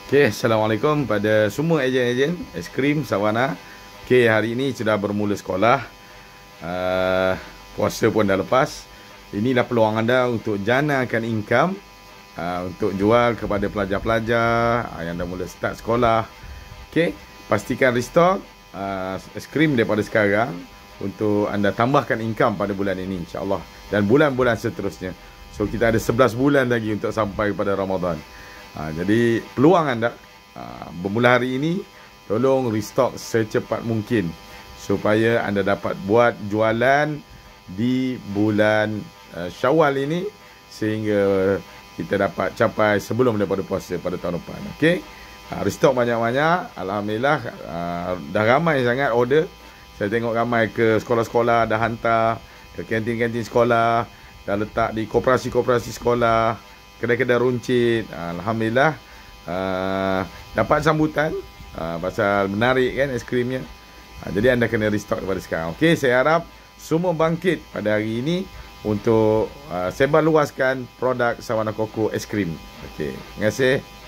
Okay, Assalamualaikum pada semua ejen-ejen aiskrim Sawana. Okay, hari ini sudah bermula sekolah. Puasa pun dah lepas. Inilah peluang anda untuk janakan income, untuk jual kepada pelajar-pelajar yang dah mula start sekolah. Okay, pastikan restock aiskrim daripada sekarang untuk anda tambahkan income pada bulan ini, insyaAllah, dan bulan-bulan seterusnya. So kita ada 11 bulan lagi untuk sampai kepada Ramadan. Jadi peluang anda bermula hari ini, tolong restock secepat mungkin supaya anda dapat buat jualan di bulan Syawal ini sehingga kita dapat capai sebelum daripada puasa pada tahun depan. Okey, restock banyak-banyak. Alhamdulillah, dah ramai sangat order. Saya tengok ramai ke sekolah-sekolah dah hantar, ke kantin-kantin sekolah, dah letak di koperasi-koperasi sekolah, kedai-kedai runcit. Alhamdulillah, dapat sambutan pasal menarik kan aiskrimnya. Jadi anda kena restock daripada sekarang. Okey, saya harap semua bangkit pada hari ini untuk sebarluaskan produk Sawana Coco aiskrim. Okey, terima kasih.